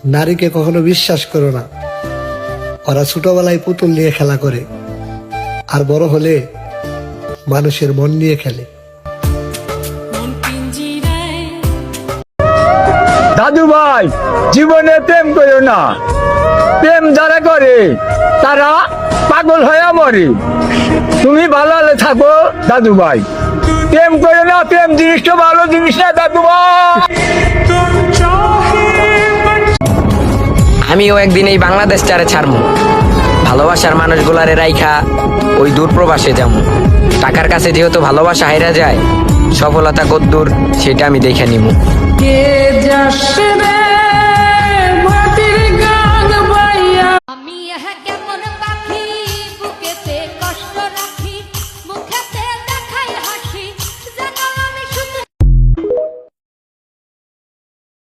নারীকে কখনো বিশ্বাস করো না। ওরা ছোটবেলায় পুতুল নিয়ে খেলা করে, আর বড় হলে মানুষের মন নিয়ে খেলে। দাদু ভাই, জীবনে প্রেম করো না। প্রেম যারা করে তারা পাগল হয়ে মরে। তুমি ভালো হলে থাকো দাদু ভাই, প্রেম করো না। প্রেম জিনিসটা ভালো জিনিস না দাদু ভাই। আমিও একদিন এই বাংলাদেশ ছাড়মু, ভালোবাসার মানুষগুলারে রাইখা ওই দূর প্রবাসে যামু। টাকার কাছে যেহেতু ভালোবাসা হাইরা যায়, সফলতা কদ্দূর সেটা আমি দেখে নিমু।